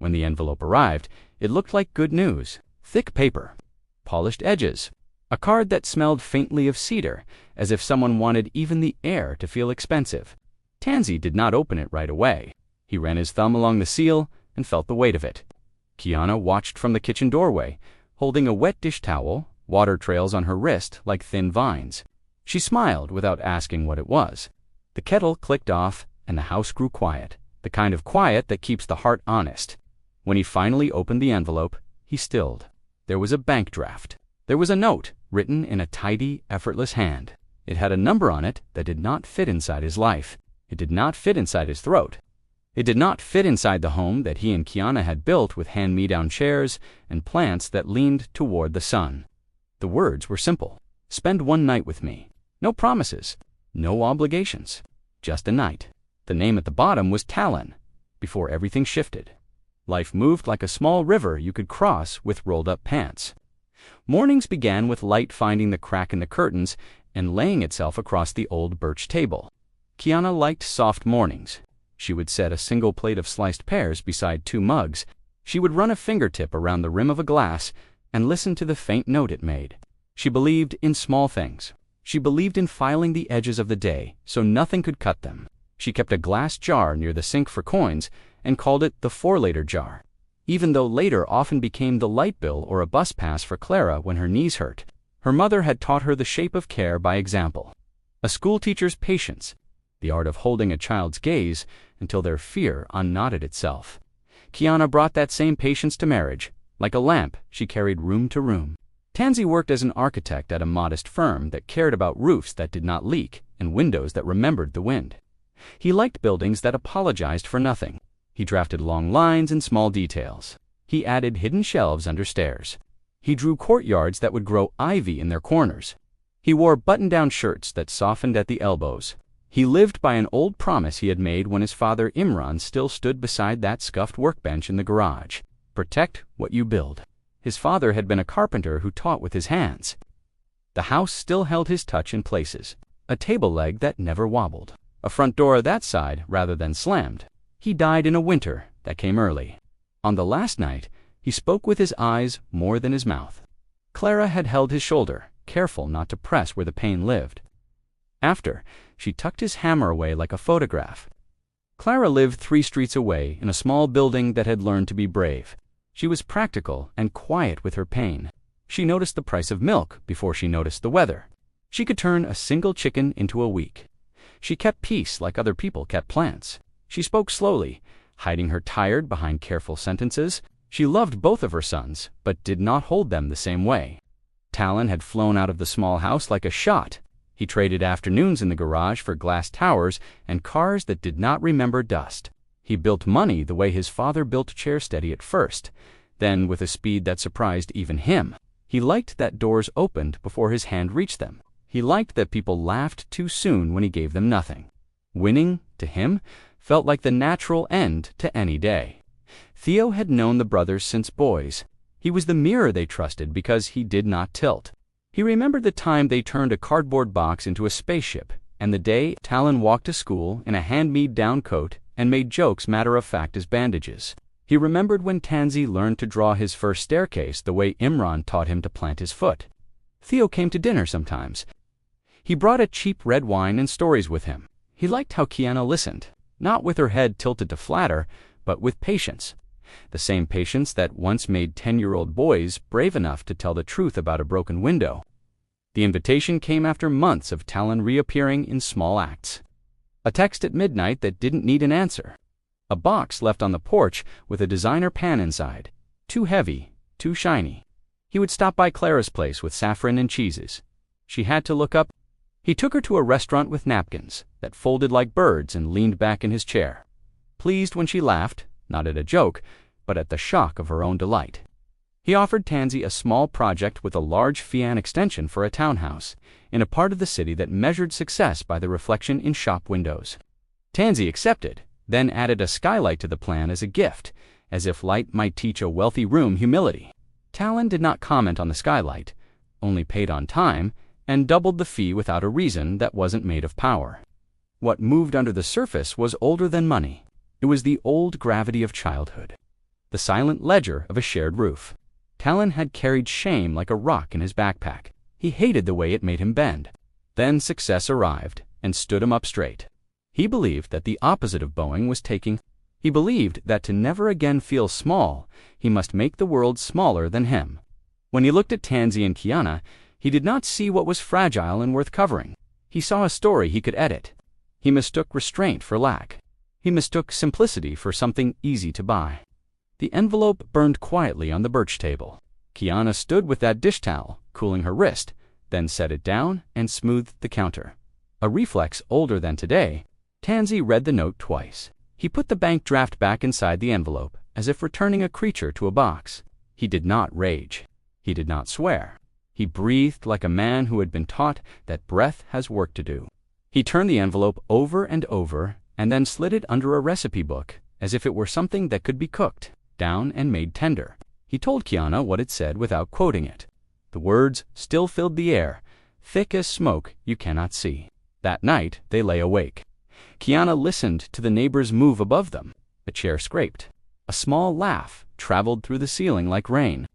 When the envelope arrived, it looked like good news. Thick paper, polished edges, a card that smelled faintly of cedar, as if someone wanted even the air to feel expensive. Tansy did not open it right away. He ran his thumb along the seal and felt the weight of it. Kiana watched from the kitchen doorway, holding a wet dish towel, water trails on her wrist like thin vines. She smiled without asking what it was. The kettle clicked off, and the house grew quiet, the kind of quiet that keeps the heart honest. When he finally opened the envelope, he stilled. There was a bank draft. There was a note, written in a tidy, effortless hand. It had a number on it that did not fit inside his life. It did not fit inside his throat. It did not fit inside the home that he and Kiana had built with hand-me-down chairs and plants that leaned toward the sun. The words were simple. Spend one night with me. No promises. No obligations. Just a night. The name at the bottom was Talon. Before everything shifted, life moved like a small river you could cross with rolled-up pants. Mornings began with light finding the crack in the curtains and laying itself across the old birch table. Kiana liked soft mornings. She would set a single plate of sliced pears beside 2 mugs. She would run a fingertip around the rim of a glass and listen to the faint note it made. She believed in small things. She believed in filing the edges of the day so nothing could cut them. She kept a glass jar near the sink for coins and called it the 4-later jar, even though later often became the light bill or a bus pass for Clara when her knees hurt. Her mother had taught her the shape of care by example. A schoolteacher's patience, the art of holding a child's gaze until their fear unknotted itself. Kiana brought that same patience to marriage. Like a lamp, she carried room to room. Tansy worked as an architect at a modest firm that cared about roofs that did not leak and windows that remembered the wind. He liked buildings that apologized for nothing. He drafted long lines and small details. He added hidden shelves under stairs. He drew courtyards that would grow ivy in their corners. He wore button-down shirts that softened at the elbows. He lived by an old promise he had made when his father Imran still stood beside that scuffed workbench in the garage. Protect what you build. His father had been a carpenter who taught with his hands. The house still held his touch in places. A table leg that never wobbled. A front door that side rather than slammed. He died in a winter that came early. On the last night, he spoke with his eyes more than his mouth. Clara had held his shoulder, careful not to press where the pain lived. After, she tucked his hammer away like a photograph. Clara lived 3 streets away in a small building that had learned to be brave. She was practical and quiet with her pain. She noticed the price of milk before she noticed the weather. She could turn a single chicken into a week. She kept peace like other people kept plants. She spoke slowly, hiding her tired behind careful sentences. She loved both of her sons, but did not hold them the same way. Talon had flown out of the small house like a shot. He traded afternoons in the garage for glass towers and cars that did not remember dust. He built money the way his father built Chairsteady at first, then with a speed that surprised even him. He liked that doors opened before his hand reached them. He liked that people laughed too soon when he gave them nothing. Winning, to him, felt like the natural end to any day. Theo had known the brothers since boys. He was the mirror they trusted because he did not tilt. He remembered the time they turned a cardboard box into a spaceship, and the day Talon walked to school in a hand-me-down coat and made jokes matter-of-fact as bandages. He remembered when Tansy learned to draw his first staircase the way Imran taught him to plant his foot. Theo came to dinner sometimes. He brought a cheap red wine and stories with him. He liked how Kiana listened, not with her head tilted to flatter, but with patience. The same patience that once made 10-year-old boys brave enough to tell the truth about a broken window. The invitation came after months of Talon reappearing in small acts. A text at midnight that didn't need an answer. A box left on the porch with a designer pan inside. Too heavy, too shiny. He would stop by Clara's place with saffron and cheeses. She had to look up. He took her to a restaurant with napkins that folded like birds and leaned back in his chair. Pleased when she laughed, not at a joke, but at the shock of her own delight. He offered Tansy a small project with a large Fian extension for a townhouse, in a part of the city that measured success by the reflection in shop windows. Tansy accepted, then added a skylight to the plan as a gift, as if light might teach a wealthy room humility. Talon did not comment on the skylight, only paid on time, and doubled the fee without a reason that wasn't made of power. What moved under the surface was older than money. It was the old gravity of childhood. The the silent ledger of a shared roof. Talon had carried shame like a rock in his backpack. He hated the way it made him bend. Then success arrived and stood him up straight. He believed that the opposite of bowing was taking. He believed that to never again feel small, he must make the world smaller than him. When he looked at Tansy and Kiana, he did not see what was fragile and worth covering. He saw a story he could edit. He mistook restraint for lack. He mistook simplicity for something easy to buy. The envelope burned quietly on the birch table. Kiana stood with that dish towel, cooling her wrist, then set it down and smoothed the counter. A reflex older than today, Tansy read the note twice. He put the bank draft back inside the envelope, as if returning a creature to a box. He did not rage. He did not swear. He breathed like a man who had been taught that breath has work to do. He turned the envelope over and over and then slid it under a recipe book, as if it were something that could be cooked down and made tender. He told Kiana what it said without quoting it. The words still filled the air, thick as smoke you cannot see. That night they lay awake. Kiana listened to the neighbors move above them. A chair scraped. A small laugh traveled through the ceiling like rain.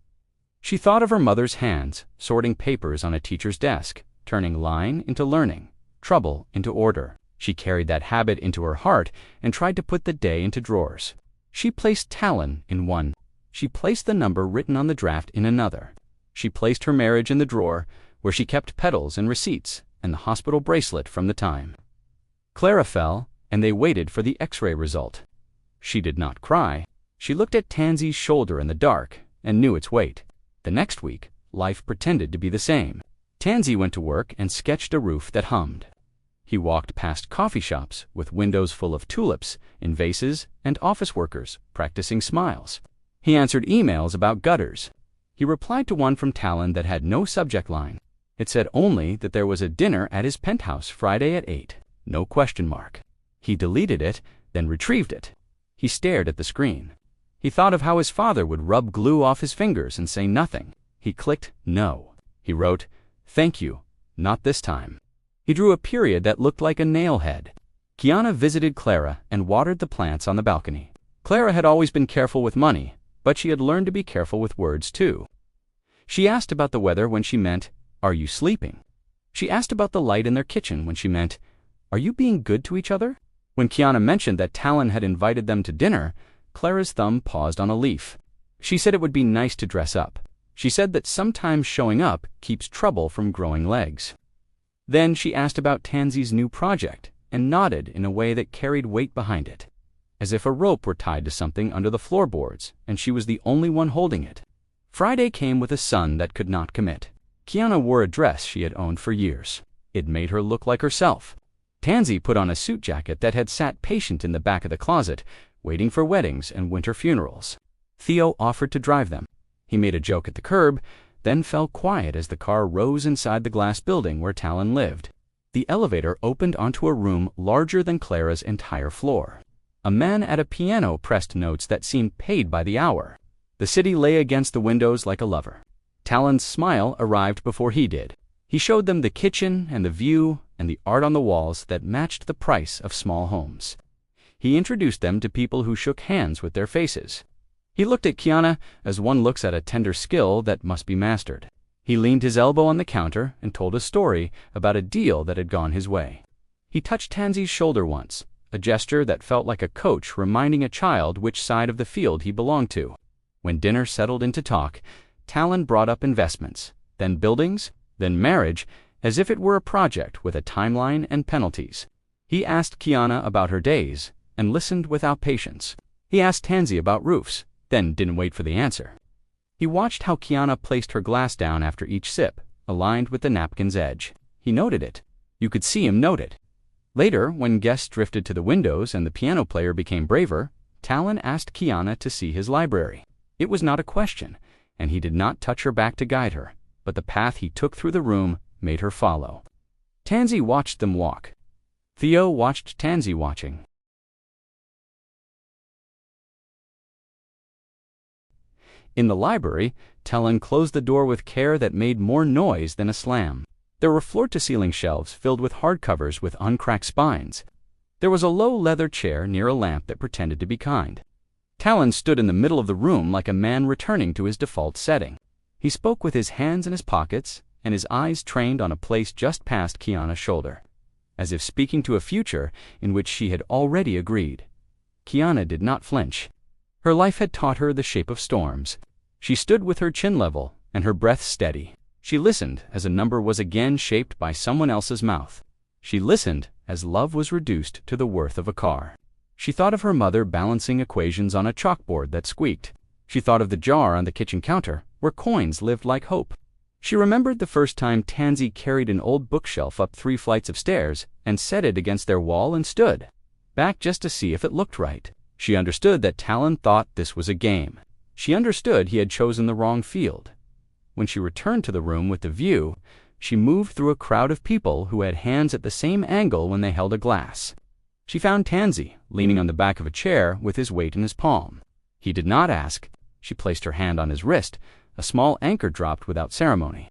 She thought of her mother's hands, sorting papers on a teacher's desk, turning line into learning, trouble into order. She carried that habit into her heart and tried to put the day into drawers. She placed Talon in one. She placed the number written on the draft in another. She placed her marriage in the drawer, where she kept petals and receipts and the hospital bracelet from the time. Clara fell, and they waited for the X-ray result. She did not cry. She looked at Tansy's shoulder in the dark and knew its weight. The next week, life pretended to be the same. Tansy went to work and sketched a roof that hummed. He walked past coffee shops with windows full of tulips in vases and office workers practicing smiles. He answered emails about gutters. He replied to one from Talon that had no subject line. It said only that there was a dinner at his penthouse Friday at 8. No question mark. He deleted it, then retrieved it. He stared at the screen. He thought of how his father would rub glue off his fingers and say nothing. He clicked no. He wrote, "Thank you, not this time." He drew a period that looked like a nail head. Kiana visited Clara and watered the plants on the balcony. Clara had always been careful with money, but she had learned to be careful with words too. She asked about the weather when she meant, "Are you sleeping?" She asked about the light in their kitchen when she meant, "Are you being good to each other?" When Kiana mentioned that Talon had invited them to dinner, Clara's thumb paused on a leaf. She said it would be nice to dress up. She said that sometimes showing up keeps trouble from growing legs. Then she asked about Tansy's new project and nodded in a way that carried weight behind it, as if a rope were tied to something under the floorboards and she was the only one holding it. Friday came with a sun that could not commit. Kiana wore a dress she had owned for years. It made her look like herself. Tansy put on a suit jacket that had sat patient in the back of the closet, waiting for weddings and winter funerals. Theo offered to drive them. He made a joke at the curb, then fell quiet as the car rose inside the glass building where Talon lived. The elevator opened onto a room larger than Clara's entire floor. A man at a piano pressed notes that seemed paid by the hour. The city lay against the windows like a lover. Talon's smile arrived before he did. He showed them the kitchen and the view and the art on the walls that matched the price of small homes. He introduced them to people who shook hands with their faces. He looked at Kiana as one looks at a tender skill that must be mastered. He leaned his elbow on the counter and told a story about a deal that had gone his way. He touched Tansy's shoulder once, a gesture that felt like a coach reminding a child which side of the field he belonged to. When dinner settled into talk, Talon brought up investments, then buildings, then marriage, as if it were a project with a timeline and penalties. He asked Kiana about her days and listened without patience. He asked Tansy about roofs, then didn't wait for the answer. He watched how Kiana placed her glass down after each sip, aligned with the napkin's edge. He noted it. You could see him note it. Later, when guests drifted to the windows and the piano player became braver, Talon asked Kiana to see his library. It was not a question, and he did not touch her back to guide her, but the path he took through the room made her follow. Tansy watched them walk. Theo watched Tansy watching. In the library, Talon closed the door with care that made more noise than a slam. There were floor-to-ceiling shelves filled with hardcovers with uncracked spines. There was a low leather chair near a lamp that pretended to be kind. Talon stood in the middle of the room like a man returning to his default setting. He spoke with his hands in his pockets and his eyes trained on a place just past Kiana's shoulder, as if speaking to a future in which she had already agreed. Kiana did not flinch. Her life had taught her the shape of storms. She stood with her chin level and her breath steady. She listened as a number was again shaped by someone else's mouth. She listened as love was reduced to the worth of a car. She thought of her mother balancing equations on a chalkboard that squeaked. She thought of the jar on the kitchen counter where coins lived like hope. She remembered the first time Tansy carried an old bookshelf up 3 flights of stairs and set it against their wall and stood back just to see if it looked right. She understood that Talon thought this was a game. She understood he had chosen the wrong field. When she returned to the room with the view, she moved through a crowd of people who had hands at the same angle when they held a glass. She found Tansy leaning on the back of a chair with his weight in his palm. He did not ask. She placed her hand on his wrist. A small anchor dropped without ceremony.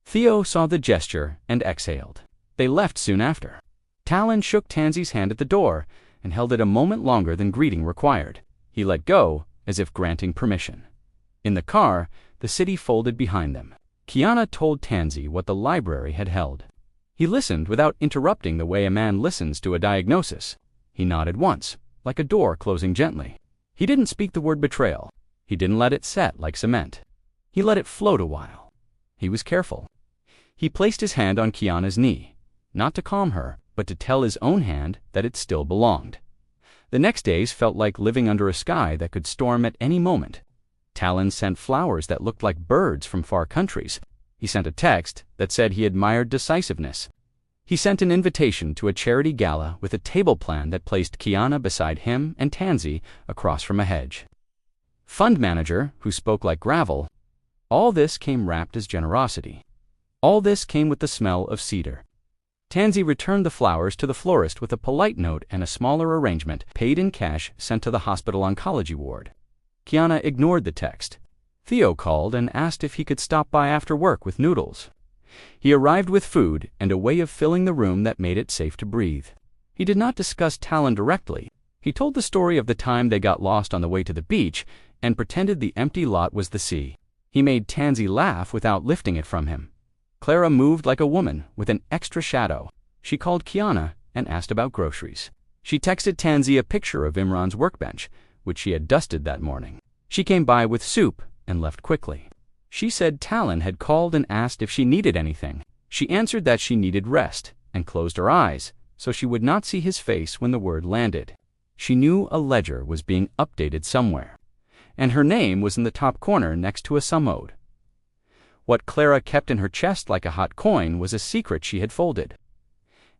Theo saw the gesture and exhaled. They left soon after. Talon shook Tansy's hand at the door and held it a moment longer than greeting required. He let go, as if granting permission. In the car, the city folded behind them. Kiana told Tansy what the library had held. He listened without interrupting the way a man listens to a diagnosis. He nodded once, like a door closing gently. He didn't speak the word betrayal. He didn't let it set like cement. He let it float a while. He was careful. He placed his hand on Kiana's knee, not to calm her, but to tell his own hand that it still belonged. The next days felt like living under a sky that could storm at any moment. Talon sent flowers that looked like birds from far countries. He sent a text that said he admired decisiveness. He sent an invitation to a charity gala with a table plan that placed Kiana beside him and Tansy across from a hedge. Fund manager, who spoke like gravel. All this came wrapped as generosity. All this came with the smell of cedar. Tansy returned the flowers to the florist with a polite note and a smaller arrangement, paid in cash, sent to the hospital oncology ward. Kiana ignored the text. Theo called and asked if he could stop by after work with noodles. He arrived with food and a way of filling the room that made it safe to breathe. He did not discuss Talon directly. He told the story of the time they got lost on the way to the beach and pretended the empty lot was the sea. He made Tansy laugh without lifting it from him. Clara moved like a woman with an extra shadow. She called Kiana and asked about groceries. She texted Tansy a picture of Imran's workbench, which she had dusted that morning. She came by with soup and left quickly. She said Talon had called and asked if she needed anything. She answered that she needed rest and closed her eyes so she would not see his face when the word landed. She knew a ledger was being updated somewhere, and her name was in the top corner next to a sum owed. What Clara kept in her chest like a hot coin was a secret she had folded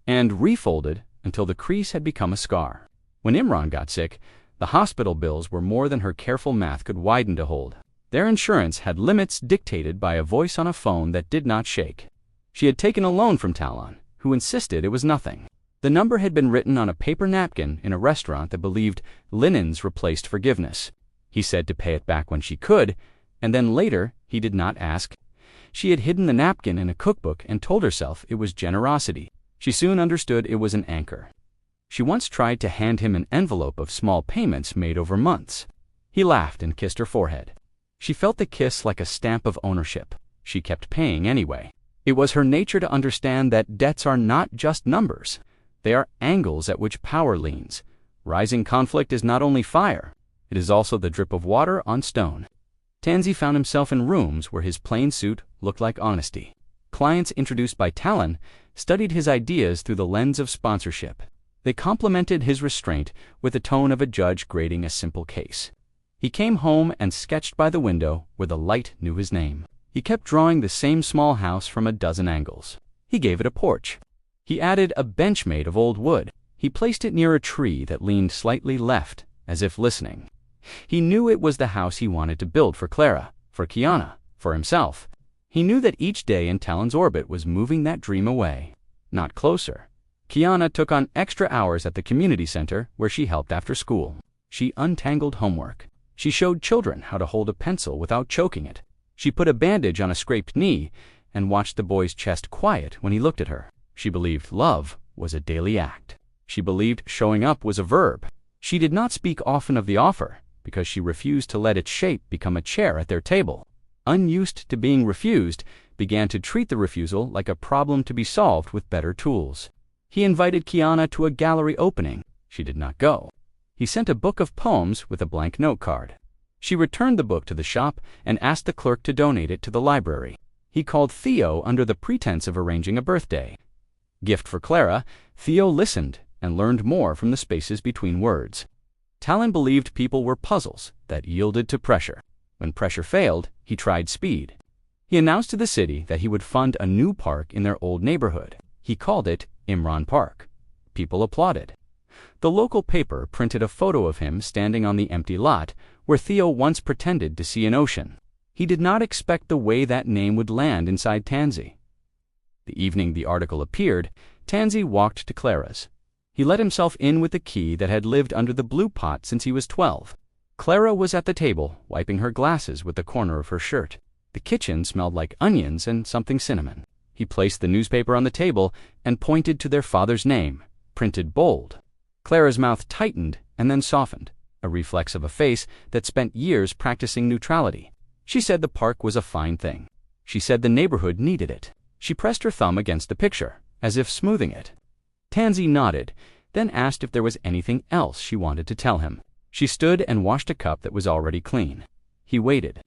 and refolded until the crease had become a scar. When Imran got sick, the hospital bills were more than her careful math could widen to hold. Their insurance had limits dictated by a voice on a phone that did not shake. She had taken a loan from Talon, who insisted it was nothing. The number had been written on a paper napkin in a restaurant that believed linens replaced forgiveness. He said to pay it back when she could, and then later he did not ask. She had hidden the napkin in a cookbook and told herself it was generosity. She soon understood it was an anchor. She once tried to hand him an envelope of small payments made over months. He laughed and kissed her forehead. She felt the kiss like a stamp of ownership. She kept paying anyway. It was her nature to understand that debts are not just numbers. They are angles at which power leans. Rising conflict is not only fire, it is also the drip of water on stone. Tansy found himself in rooms where his plain suit looked like honesty. Clients introduced by Talon studied his ideas through the lens of sponsorship. They complimented his restraint with the tone of a judge grading a simple case. He came home and sketched by the window where the light knew his name. He kept drawing the same small house from a dozen angles. He gave it a porch. He added a bench made of old wood. He placed it near a tree that leaned slightly left, as if listening. He knew it was the house he wanted to build for Clara, for Kiana, for himself. He knew that each day in Talon's orbit was moving that dream away, not closer. Kiana took on extra hours at the community center where she helped after school. She untangled homework. She showed children how to hold a pencil without choking it. She put a bandage on a scraped knee and watched the boy's chest quiet when he looked at her. She believed love was a daily act. She believed showing up was a verb. She did not speak often of the offer, because she refused to let its shape become a chair at their table. Unused to being refused, began to treat the refusal like a problem to be solved with better tools. He invited Kiana to a gallery opening. She did not go. He sent a book of poems with a blank note card. She returned the book to the shop and asked the clerk to donate it to the library. He called Theo under the pretense of arranging a birthday gift for Clara. Theo listened and learned more from the spaces between words. Talon believed people were puzzles that yielded to pressure. When pressure failed, he tried speed. He announced to the city that he would fund a new park in their old neighborhood. He called it Imran Park. People applauded. The local paper printed a photo of him standing on the empty lot where Theo once pretended to see an ocean. He did not expect the way that name would land inside Tansy. The evening the article appeared, Tansy walked to Clara's. He let himself in with the key that had lived under the blue pot since he was 12. Clara was at the table, wiping her glasses with the corner of her shirt. The kitchen smelled like onions and something cinnamon. He placed the newspaper on the table and pointed to their father's name, printed bold. Clara's mouth tightened and then softened, a reflex of a face that spent years practicing neutrality. She said the park was a fine thing. She said the neighborhood needed it. She pressed her thumb against the picture, as if smoothing it. Tansy nodded, then asked if there was anything else she wanted to tell him. She stood and washed a cup that was already clean. He waited.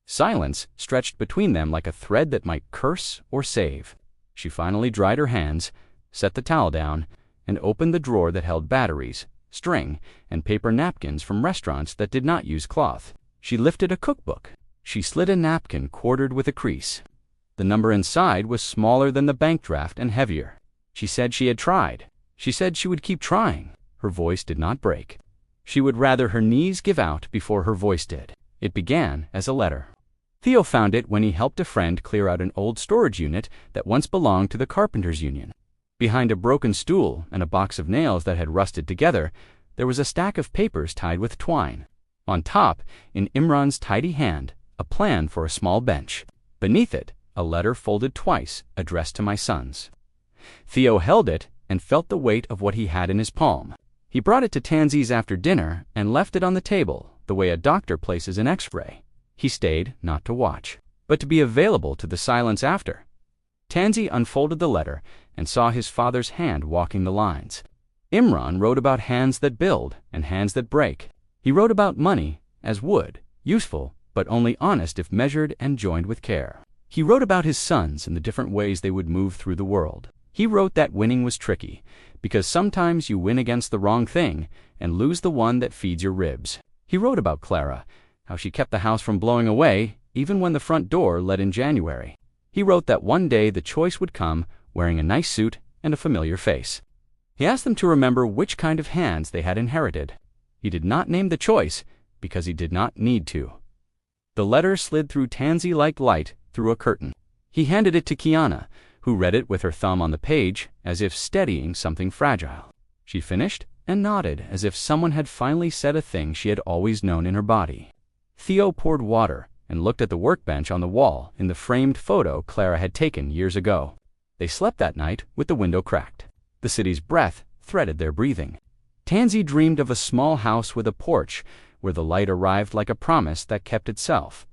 Silence stretched between them like a thread that might curse or save. She finally dried her hands, set the towel down, and opened the drawer that held batteries, string, and paper napkins from restaurants that did not use cloth. She lifted a cookbook. She slid a napkin quartered with a crease. The number inside was smaller than the bank draft and heavier. She said she had tried. She said she would keep trying. Her voice did not break. She would rather her knees give out before her voice did. It began as a letter. Theo found it when he helped a friend clear out an old storage unit that once belonged to the Carpenters Union. Behind a broken stool and a box of nails that had rusted together, there was a stack of papers tied with twine. On top, in Imran's tidy hand, a plan for a small bench. Beneath it, a letter folded twice, addressed to my sons. Theo held it and felt the weight of what he had in his palm. He brought it to Tansy's after dinner and left it on the table, the way a doctor places an X-ray. He stayed not to watch, but to be available to the silence after. Tansy unfolded the letter and saw his father's hand walking the lines. Imran wrote about hands that build and hands that break. He wrote about money as wood, useful, but only honest if measured and joined with care. He wrote about his sons and the different ways they would move through the world. He wrote that winning was tricky, because sometimes you win against the wrong thing and lose the one that feeds your ribs. He wrote about Clara, how she kept the house from blowing away even when the front door let in January. He wrote that one day the choice would come, wearing a nice suit and a familiar face. He asked them to remember which kind of hands they had inherited. He did not name the choice because he did not need to. The letter slid through Tansy like light through a curtain. He handed it to Kiana, who read it with her thumb on the page as if steadying something fragile. She finished and nodded as if someone had finally said a thing she had always known in her body. Theo poured water and looked at the workbench on the wall in the framed photo Clara had taken years ago. They slept that night with the window cracked. The city's breath threaded their breathing. Tansy dreamed of a small house with a porch where the light arrived like a promise that kept itself.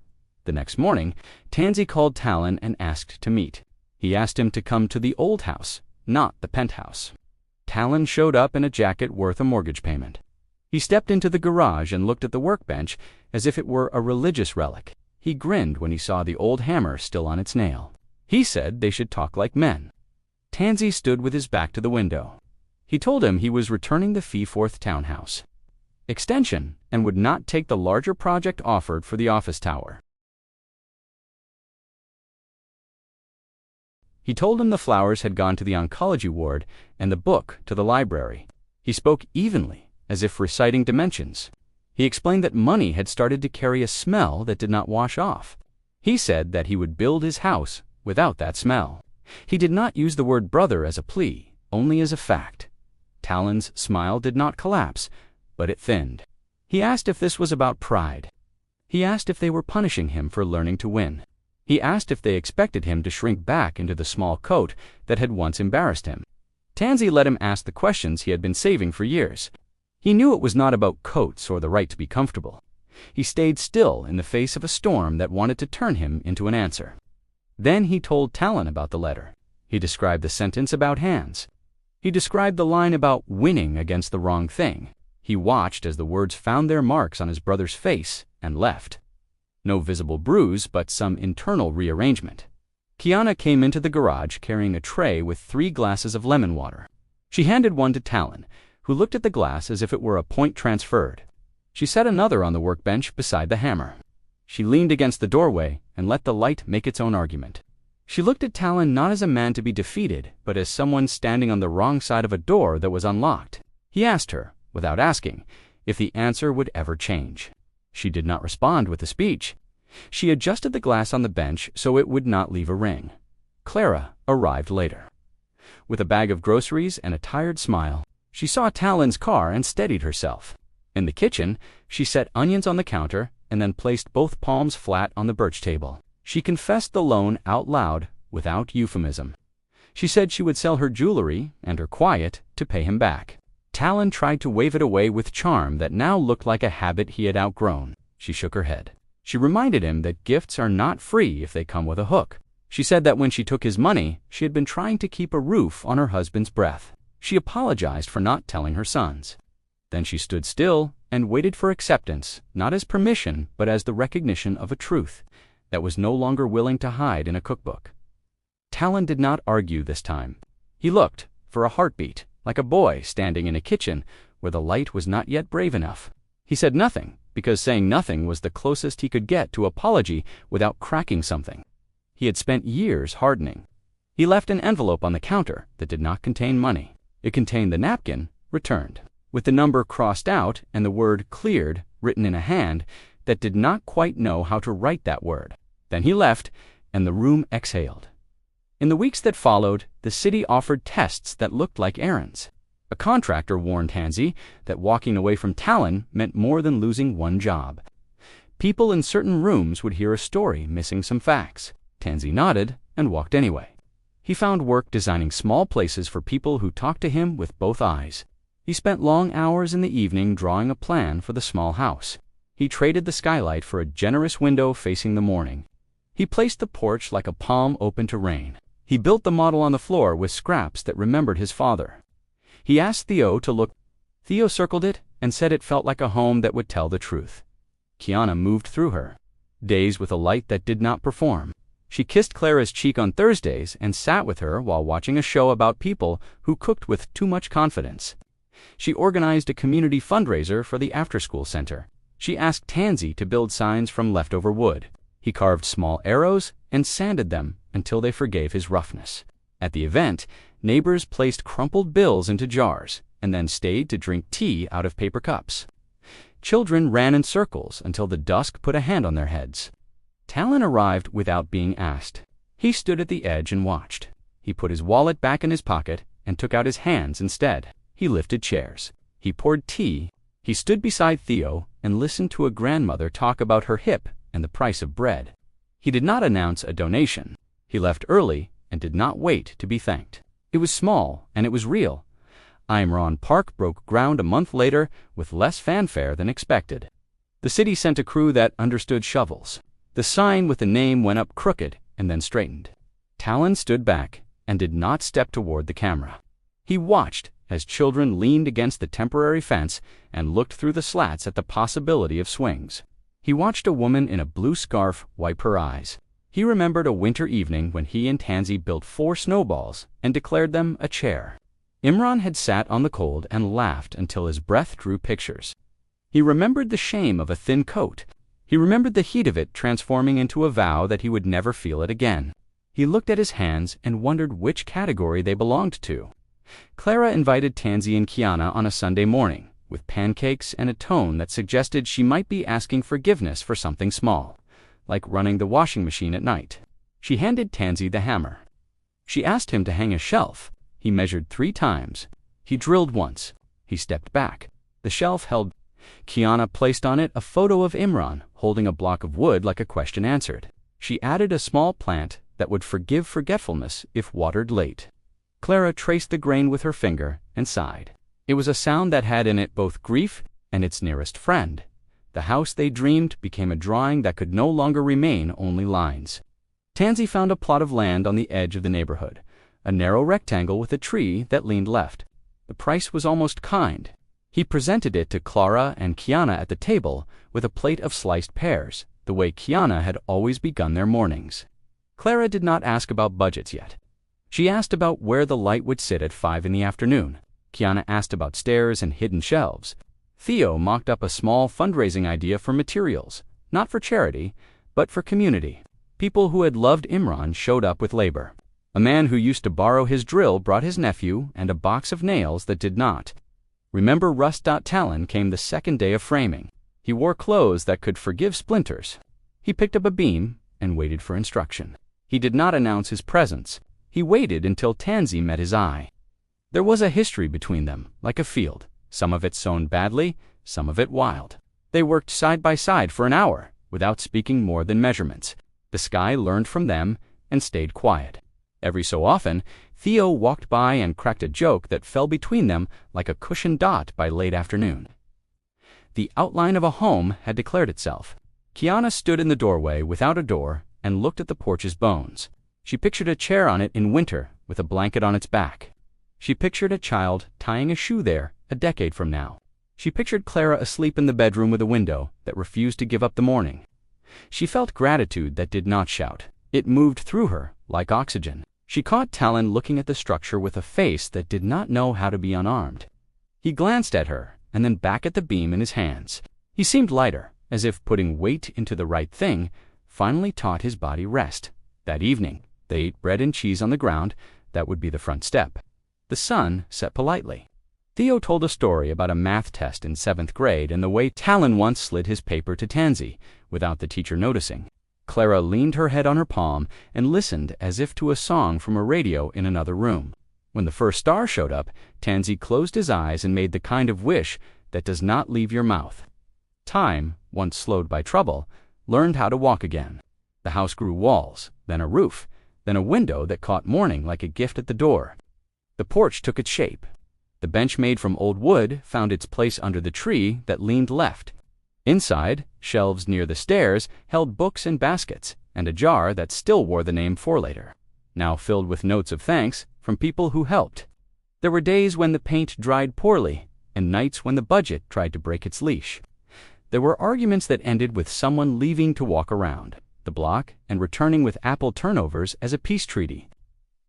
The next morning, Tansy called Talon and asked to meet. He asked him to come to the old house, not the penthouse. Talon showed up in a jacket worth a mortgage payment. He stepped into the garage and looked at the workbench as if it were a religious relic. He grinned when he saw the old hammer still on its nail. He said they should talk like men. Tansy stood with his back to the window. He told him he was returning the fee-fourth townhouse extension and would not take the larger project offered for the office tower. He told him the flowers had gone to the oncology ward and the book to the library. He spoke evenly, as if reciting dimensions. He explained that money had started to carry a smell that did not wash off. He said that he would build his house without that smell. He did not use the word brother as a plea, only as a fact. Talon's smile did not collapse, but it thinned. He asked if this was about pride. He asked if they were punishing him for learning to win. He asked if they expected him to shrink back into the small coat that had once embarrassed him. Tansy let him ask the questions he had been saving for years. He knew it was not about coats or the right to be comfortable. He stayed still in the face of a storm that wanted to turn him into an answer. Then he told Talon about the letter. He described the sentence about hands. He described the line about winning against the wrong thing. He watched as the words found their marks on his brother's face and left. No visible bruise, but some internal rearrangement. Kiana came into the garage carrying a tray with 3 glasses of lemon water. She handed one to Talon, who looked at the glass as if it were a point transferred. She set another on the workbench beside the hammer. She leaned against the doorway and let the light make its own argument. She looked at Talon not as a man to be defeated, but as someone standing on the wrong side of a door that was unlocked. He asked her, without asking, if the answer would ever change. She did not respond with a speech. She adjusted the glass on the bench so it would not leave a ring. Clara arrived later. With a bag of groceries and a tired smile, she saw Talon's car and steadied herself. In the kitchen, she set onions on the counter and then placed both palms flat on the birch table. She confessed the loan out loud, without euphemism. She said she would sell her jewelry and her quiet to pay him back. Talon tried to wave it away with charm that now looked like a habit he had outgrown. She shook her head. She reminded him that gifts are not free if they come with a hook. She said that when she took his money, she had been trying to keep a roof on her husband's breath. She apologized for not telling her sons. Then she stood still and waited for acceptance, not as permission, but as the recognition of a truth that was no longer willing to hide in a cookbook. Talon did not argue this time. He looked for a heartbeat, like a boy standing in a kitchen where the light was not yet brave enough. He said nothing, because saying nothing was the closest he could get to apology without cracking something. He had spent years hardening. He left an envelope on the counter that did not contain money. It contained the napkin, returned, with the number crossed out and the word cleared written in a hand that did not quite know how to write that word. Then he left, and the room exhaled. In the weeks that followed, the city offered tests that looked like errands. A contractor warned Tansy that walking away from Talon meant more than losing one job. People in certain rooms would hear a story missing some facts. Tansy nodded and walked anyway. He found work designing small places for people who talked to him with both eyes. He spent long hours in the evening drawing a plan for the small house. He traded the skylight for a generous window facing the morning. He placed the porch like a palm open to rain. He built the model on the floor with scraps that remembered his father. He asked Theo to look. Theo circled it and said it felt like a home that would tell the truth. Kiana moved through her days with a light that did not perform. She kissed Clara's cheek on Thursdays and sat with her while watching a show about people who cooked with too much confidence. She organized a community fundraiser for the after-school center. She asked Tansy to build signs from leftover wood. He carved small arrows and sanded them until they forgave his roughness. At the event, neighbors placed crumpled bills into jars and then stayed to drink tea out of paper cups. Children ran in circles until the dusk put a hand on their heads. Talon arrived without being asked. He stood at the edge and watched. He put his wallet back in his pocket and took out his hands instead. He lifted chairs. He poured tea. He stood beside Theo and listened to a grandmother talk about her hip and the price of bread. He did not announce a donation. He left early and did not wait to be thanked. It was small and it was real. Imran Park broke ground a month later with less fanfare than expected. The city sent a crew that understood shovels. The sign with the name went up crooked and then straightened. Talon stood back and did not step toward the camera. He watched as children leaned against the temporary fence and looked through the slats at the possibility of swings. He watched a woman in a blue scarf wipe her eyes. He remembered a winter evening when he and Tansy built 4 snowballs and declared them a chair. Imran had sat on the cold and laughed until his breath drew pictures. He remembered the shame of a thin coat. He remembered the heat of it transforming into a vow that he would never feel it again. He looked at his hands and wondered which category they belonged to. Clara invited Tansy and Kiana on a Sunday morning, with pancakes and a tone that suggested she might be asking forgiveness for something small, like running the washing machine at night. She handed Tansy the hammer. She asked him to hang a shelf. He measured 3 times. He drilled once. He stepped back. The shelf held. Kiana placed on it a photo of Imran holding a block of wood like a question answered. She added a small plant that would forgive forgetfulness if watered late. Clara traced the grain with her finger and sighed. It was a sound that had in it both grief and its nearest friend, The house they dreamed became a drawing that could no longer remain only lines. Tansy found a plot of land on the edge of the neighborhood, a narrow rectangle with a tree that leaned left. The price was almost kind. He presented it to Clara and Kiana at the table with a plate of sliced pears, the way Kiana had always begun their mornings. Clara did not ask about budgets yet. She asked about where the light would sit at 5 in the afternoon. Kiana asked about stairs and hidden shelves. Theo mocked up a small fundraising idea for materials, not for charity, but for community. People who had loved Imran showed up with labor. A man who used to borrow his drill brought his nephew and a box of nails that did not. Remember Rust. Talon came the second day of framing. He wore clothes that could forgive splinters. He picked up a beam and waited for instruction. He did not announce his presence. He waited until Tansy met his eye. There was a history between them, like a field, some of it sown badly, some of it wild. They worked side by side for an hour, without speaking more than measurements. The sky learned from them and stayed quiet. Every so often, Theo walked by and cracked a joke that fell between them like a cushioned dot by late afternoon. The outline of a home had declared itself. Kiana stood in the doorway without a door and looked at the porch's bones. She pictured a chair on it in winter with a blanket on its back. She pictured a child tying a shoe there a decade from now. She pictured Clara asleep in the bedroom with a window that refused to give up the morning. She felt gratitude that did not shout. It moved through her like oxygen. She caught Talon looking at the structure with a face that did not know how to be unarmed. He glanced at her and then back at the beam in his hands. He seemed lighter, as if putting weight into the right thing finally taught his body rest. That evening, they ate bread and cheese on the ground. That would be the front step. The sun set politely. Theo told a story about a math test in 7th grade and the way Talon once slid his paper to Tansy without the teacher noticing. Clara leaned her head on her palm and listened as if to a song from a radio in another room. When the first star showed up, Tansy closed his eyes and made the kind of wish that does not leave your mouth. Time, once slowed by trouble, learned how to walk again. The house grew walls, then a roof, then a window that caught morning like a gift at the door. The porch took its shape. The bench made from old wood found its place under the tree that leaned left. Inside, shelves near the stairs held books and baskets, and a jar that still wore the name for later, now filled with notes of thanks from people who helped. There were days when the paint dried poorly, and nights when the budget tried to break its leash. There were arguments that ended with someone leaving to walk around the block and returning with apple turnovers as a peace treaty.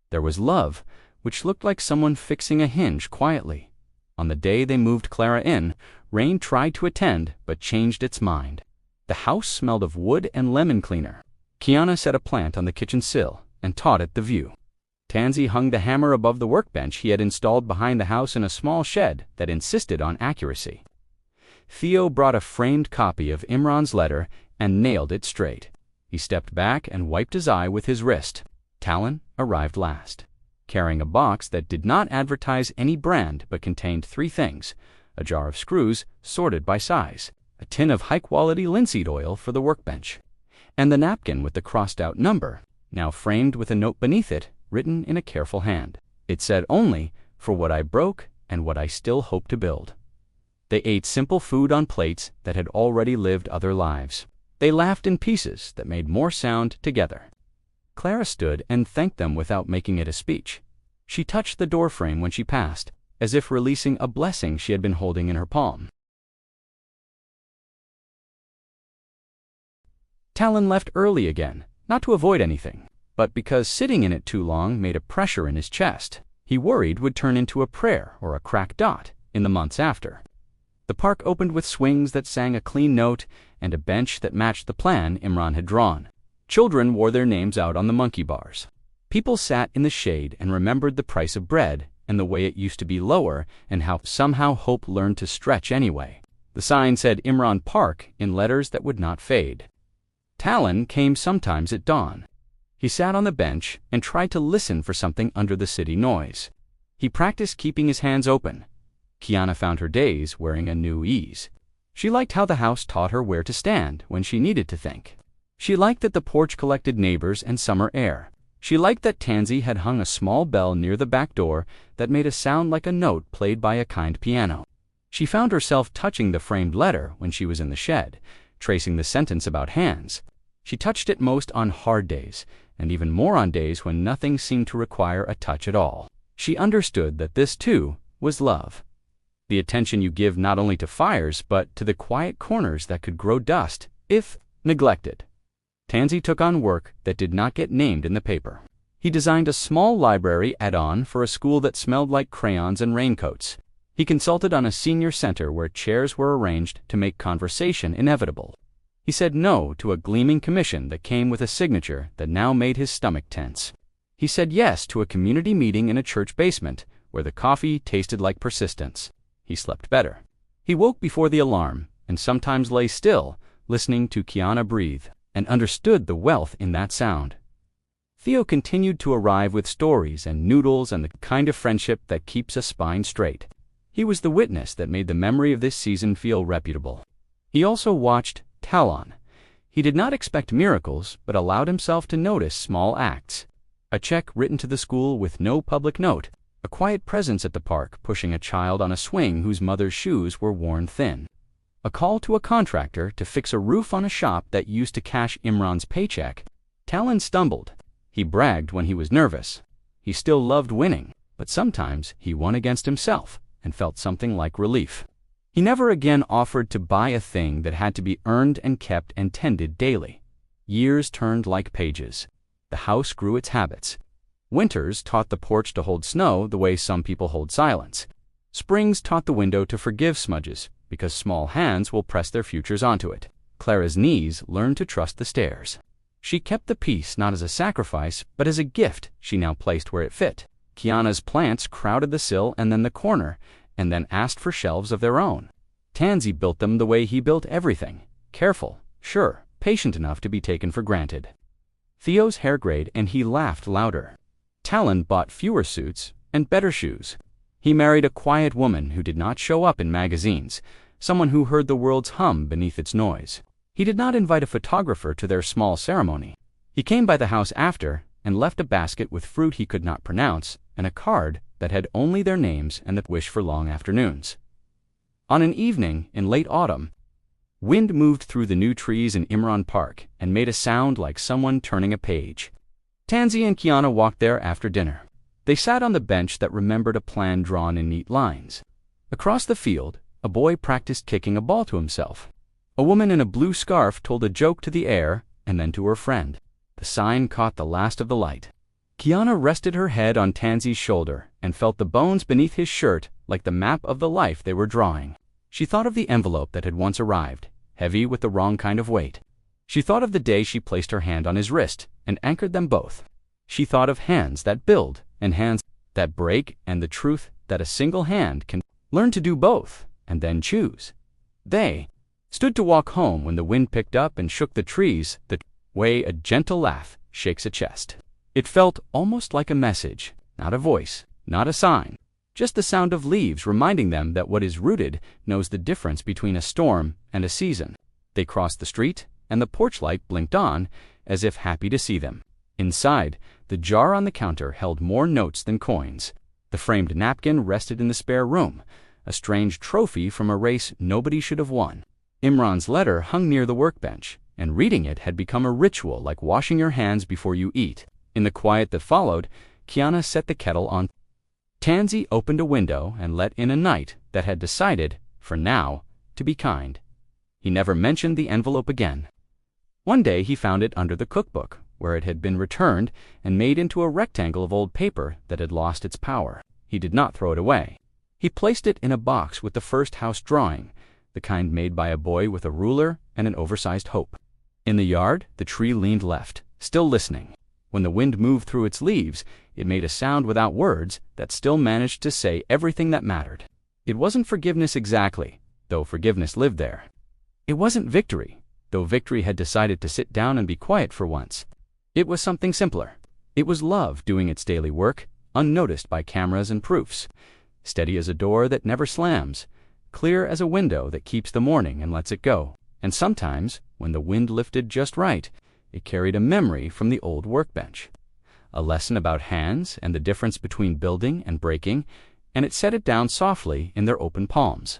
There was love, which looked like someone fixing a hinge quietly. On the day they moved Clara in, Rain tried to attend but changed its mind. The house smelled of wood and lemon cleaner. Kiana set a plant on the kitchen sill and taught it the view. Tansy hung the hammer above the workbench he had installed behind the house in a small shed that insisted on accuracy. Theo brought a framed copy of Imran's letter and nailed it straight. He stepped back and wiped his eye with his wrist. Talon arrived last, carrying a box that did not advertise any brand but contained 3 things: a jar of screws sorted by size, a tin of high-quality linseed oil for the workbench, and the napkin with the crossed-out number, now framed with a note beneath it written in a careful hand. It said only, "For what I broke and what I still hope to build." They ate simple food on plates that had already lived other lives. They laughed in pieces that made more sound together. Clara stood and thanked them without making it a speech. She touched the doorframe when she passed, as if releasing a blessing she had been holding in her palm. Talon left early again, not to avoid anything, but because sitting in it too long made a pressure in his chest he worried would turn into a prayer or a cracked dot in the months after. The park opened with swings that sang a clean note and a bench that matched the plan Imran had drawn. Children wore their names out on the monkey bars. People sat in the shade and remembered the price of bread and the way it used to be lower and how somehow hope learned to stretch anyway. The sign said Imran Park in letters that would not fade. Talon came sometimes at dawn. He sat on the bench and tried to listen for something under the city noise. He practiced keeping his hands open. Kiana found her days wearing a new ease. She liked how the house taught her where to stand when she needed to think. She liked that the porch collected neighbors and summer air. She liked that Tansy had hung a small bell near the back door that made a sound like a note played by a kind piano. She found herself touching the framed letter when she was in the shed, tracing the sentence about hands. She touched it most on hard days, and even more on days when nothing seemed to require a touch at all. She understood that this, too, was love. The attention you give not only to fires, but to the quiet corners that could grow dust if neglected. Tansy took on work that did not get named in the paper. He designed a small library add-on for a school that smelled like crayons and raincoats. He consulted on a senior center where chairs were arranged to make conversation inevitable. He said no to a gleaming commission that came with a signature that now made his stomach tense. He said yes to a community meeting in a church basement where the coffee tasted like persistence. He slept better. He woke before the alarm and sometimes lay still, listening to Kiana breathe, and understood the wealth in that sound. Theo continued to arrive with stories and noodles and the kind of friendship that keeps a spine straight. He was the witness that made the memory of this season feel reputable. He also watched Talon. He did not expect miracles, but allowed himself to notice small acts. A check written to the school with no public note, a quiet presence at the park pushing a child on a swing whose mother's shoes were worn thin, a call to a contractor to fix a roof on a shop that used to cash Imran's paycheck. Talon stumbled. He bragged when he was nervous. He still loved winning, but sometimes he won against himself and felt something like relief. He never again offered to buy a thing that had to be earned and kept and tended daily. Years turned like pages. The house grew its habits. Winters taught the porch to hold snow the way some people hold silence. Springs taught the window to forgive smudges, because small hands will press their futures onto it. Clara's knees learned to trust the stairs. She kept the peace not as a sacrifice, but as a gift she now placed where it fit. Kiana's plants crowded the sill and then the corner, and then asked for shelves of their own. Tansy built them the way he built everything. Careful, sure, patient enough to be taken for granted. Theo's hair grayed and he laughed louder. Talon bought fewer suits and better shoes. He married a quiet woman who did not show up in magazines, someone who heard the world's hum beneath its noise. He did not invite a photographer to their small ceremony. He came by the house after and left a basket with fruit he could not pronounce and a card that had only their names and the wish for long afternoons. On an evening in late autumn, wind moved through the new trees in Imran Park and made a sound like someone turning a page. Tansy and Kiana walked there after dinner. They sat on the bench that remembered a plan drawn in neat lines. Across the field, a boy practiced kicking a ball to himself. A woman in a blue scarf told a joke to the air and then to her friend. The sign caught the last of the light. Kiana rested her head on Tansy's shoulder and felt the bones beneath his shirt like the map of the life they were drawing. She thought of the envelope that had once arrived, heavy with the wrong kind of weight. She thought of the day she placed her hand on his wrist and anchored them both. She thought of hands that build and hands that break and the truth that a single hand can learn to do both and then choose. They stood to walk home when the wind picked up and shook the trees the way a gentle laugh shakes a chest. It felt almost like a message, not a voice, not a sign, just the sound of leaves reminding them that what is rooted knows the difference between a storm and a season. They crossed the street, and the porch light blinked on, as if happy to see them. Inside, the jar on the counter held more notes than coins. The framed napkin rested in the spare room, a strange trophy from a race nobody should have won. Imran's letter hung near the workbench, and reading it had become a ritual like washing your hands before you eat. In the quiet that followed, Kiana set the kettle on. Tansy opened a window and let in a night that had decided, for now, to be kind. He never mentioned the envelope again. One day he found it under the cookbook, where it had been returned and made into a rectangle of old paper that had lost its power. He did not throw it away. He placed it in a box with the first house drawing, the kind made by a boy with a ruler and an oversized hope. In the yard, the tree leaned left, still listening. When the wind moved through its leaves, it made a sound without words that still managed to say everything that mattered. It wasn't forgiveness exactly, though forgiveness lived there. It wasn't victory, though victory had decided to sit down and be quiet for once. It was something simpler. It was love doing its daily work, unnoticed by cameras and proofs, steady as a door that never slams, clear as a window that keeps the morning and lets it go. And sometimes, when the wind lifted just right, it carried a memory from the old workbench, a lesson about hands and the difference between building and breaking, and it set it down softly in their open palms.